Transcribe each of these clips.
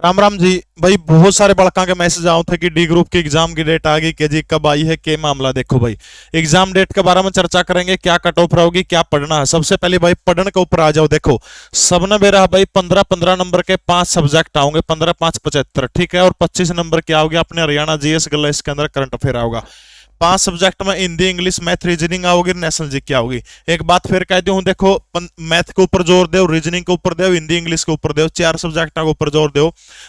राम राम जी। भाई बहुत सारे बड़का के मैसेज आओ थे कि डी ग्रुप की एग्जाम की डेट आ गई के जी कब आई है के मामला। देखो भाई, एग्जाम डेट के बारे में चर्चा करेंगे, क्या कट ऑफ रहोगी, क्या पढ़ना है। सबसे पहले भाई पढ़ने के ऊपर आ जाओ। देखो सबने मेरा भाई 15-15 नंबर के 5 सब्जेक्ट आओगे, 15-5 75, ठीक है। और 25 नंबर के आओगे अपने हरियाणा जीएस गला, इसके अंदर करंट अफेयर आओगा। 5 सब्जेक्ट में हिंदी इंग्लिश मैथ रीजनिंग आओगी, नेशनल जी की आओगी। एक बात फिर कह दूं, देखो मैथ के ऊपर जोर दो, रीजनिंग के ऊपर दो, हिंदी इंग्लिश के ऊपर दो, 4 सब्जेक्ट के ऊपर जोर दो।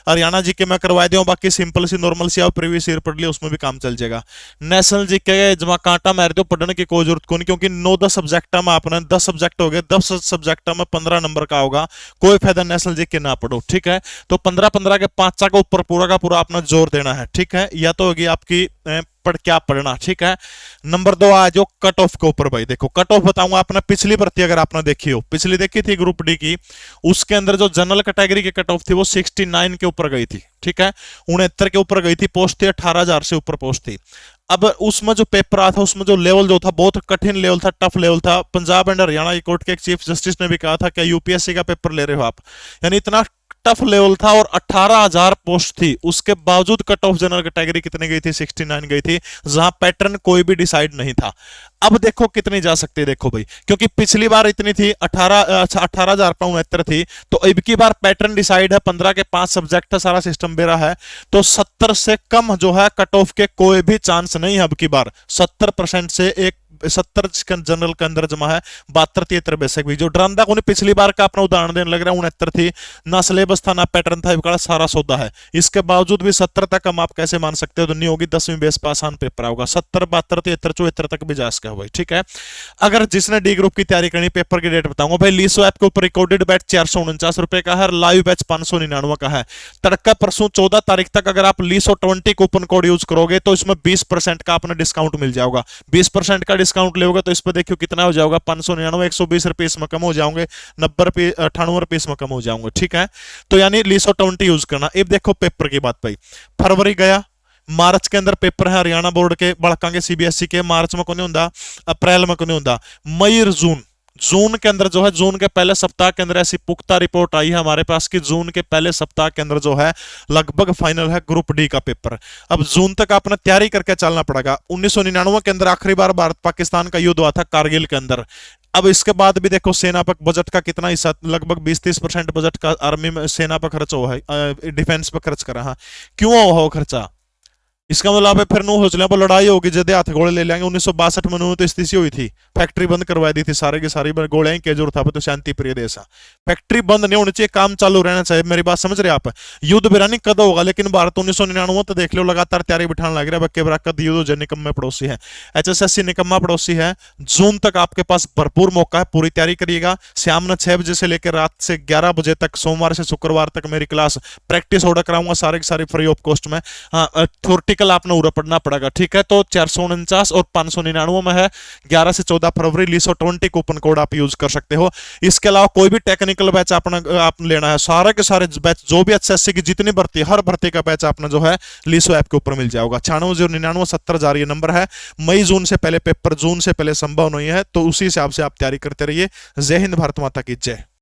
हरियाणा जी के मैं करवा दूं, बाकी सिंपल सी नॉर्मल सी आओ, प्रीवियस ईयर पढ़ लिया, उसमें भी काम चल जाएगा। नेशनल जी के जमा कांटा मार दो, पढ़ने की कोई जरूरत को नहीं, क्योंकि 9-10 सब्जेक्ट में आपने 10 सब्जेक्ट हो गए, 10 सब्जेक्ट में 15 नंबर का होगा। कोई फायदा नेशनल जी के ना पढ़ो, ठीक है। तो 15-15 के 5 के ऊपर पूरा का पूरा अपना जोर देना है, ठीक है। या तो होगी आपकी पढ़ क्या पढ़ना, ठीक है। नंबर 2 आ जाओ कट ऑफ के ऊपर। भाई देखो कट ऑफ बताऊंगा, आपने पिछली भर्ती अगर आपने देखी हो, पिछली देखी थी ग्रुप डी की, उसके अंदर जो जनरल कैटेगरी की कट ऑफ थी वो 69 के ऊपर गई थी, ठीक है। 69 के ऊपर गई थी, पोस्ट थी 18,000 से ऊपर पोस्ट थी। अब उसमें जो पेपर आया था, उसमें जो लेवल जो था बहुत कठिन लेवल था, टफ लेवल था। Punjab and Haryana high court के एक चीफ जस्टिस ने भी कहा था कि यूपीएससी का पेपर ले रहे हो आप, यानी इतना टफ लेवल था। और 18,000 पोस्ट थी, उसके बावजूद कट ऑफ जनरल कैटेगरी कितने गई थी, 69 गई थी, जहां पैटर्न कोई भी डिसाइड नहीं था। अब देखो कितनी जा सकती है, देखो भाई, क्योंकि पिछली बार इतनी थी 18,069 थी, तो अब की बार पैटर्न डिसाइड है, 15 के 5 सब्जेक्ट है, सारा सिस्टम बेरा है। तो 70 से कम जो है कट ऑफ के कोई भी चांस नहीं है अब की बार। 70% से एक 70 जनरल के अंदर जमा है, 72-73 बेसिक भी। जो डरंदा को पिछली बार का अपना उदाहरण देने लग रहा है, 69 थी, ना सिलेबस था ना पैटर्न था, इनका सारा सौदा है। इसके बावजूद भी 70 तक हम आप कैसे मान सकते हो, तो नहीं होगी। 10वीं बेस पर आसान पेपर होगा, 70, 72, 73, 74 तक भी जा सका भाई, ठीक है। अगर जिसने डी ग्रुप की तैयारी करनी, पेपर की डेट बताऊंगा भाई। लीसो ऐप के ऊपर रिकॉर्डेड बैच 449 रुपए का है, लाइव बैच 599 का है। तड़का परसों 14 तारीख तक अगर आप लीसो 20 कूपन कोड यूज करोगे तो इसमें 20% का अपना डिस्काउंट मिल जाएगा। 20% का डिस्काउंट लेगा तो इस पर देखियो कितना हो जाएगा, 599, 120 रुपए इसमें कम हो जाओगे, 90 रुपए 98 रुपए इसमें कम हो जाओगे, ठीक है। तो यानी लीसो 20 यूज करना। अब देखो पेपर की बात भाई, फरवरी गया, मार्च के अंदर पेपर है हरियाणा बोर्ड के, बड़का के सीबीएसई के। मार्च में कोने होता, अप्रैल में कोने होता, मई और जून, जून के अंदर जो है, जून के पहले सप्ताह के अंदर ऐसी पुख्ता रिपोर्ट आई है हमारे पास कि जून के पहले सप्ताह के अंदर जो है लगभग फाइनल है ग्रुप डी का पेपर। अब जून तक आपने तैयारी करके चलना पड़ेगा। 1999 के अंदर आखिरी बार भारत पाकिस्तान का युद्ध हुआ था कारगिल के अंदर। अब इसके बाद भी देखो सेना पर बजट का कितना हिस्सा, लगभग 20-30% बजट का आर्मी में सेना पर खर्च हुआ है, डिफेंस पर खर्च करा। हाँ, क्यों हुआ हो खर्चा, इसका मतलब है फिर नो सोच लिया लड़ाई होगी, जदे हाथ गोले ले लेंगे। 1962 में तो स्थिति हुई थी, फैक्ट्री बंद करवा दी थी, सारे की सारी गोले के जोर था, तो शांति प्रिय देश। फैक्ट्री बंद नहीं होनी चाहिए, काम चालू रहना चाहिए, मेरी बात समझ रहे आप। युद्ध बिरानी कद होगा, लेकिन भारत 1999 तो देख लो लगातार तैयारी बिठाने लग रहा है, बक्के बरा कद युद्ध जो निकम्मे पड़ोसी है, एचएसएससी निकम्मा पड़ोसी है। जून तक आपके पास भरपूर मौका है, पूरी तैयारी करिएगा। शाम ने 6 बजे से लेकर रात से 11 बजे तक, सोमवार से शुक्रवार तक मेरी क्लास प्रैक्टिस ऑर्डर कराऊंगा, सारे की सारी फ्री ऑफ कॉस्ट में। हाँ, थ्योरेटिकल आपने उड़ा पढ़ना पड़ेगा, ठीक है। तो 449 और 599 में है। 11 से 14 फरवरी लीसो 20 कूपन कोड आप यूज कर सकते हो। इसके अलावा कोई भी टेक्निकल बैच आप लेना है, सारे के सारे बैच जो भी एचएससी की जितनी भर्ती, हर भर्ती का बैच अपना जो है लीसो ऐप के ऊपर मिल जाएगा। 96099770 नंबर है। मई जून से पहले पेपर, जून से पहले संभव नहीं है, तो उसी हिसाब से आप तैयारी करते रहिए। जय हिंद, भारत माता की जय।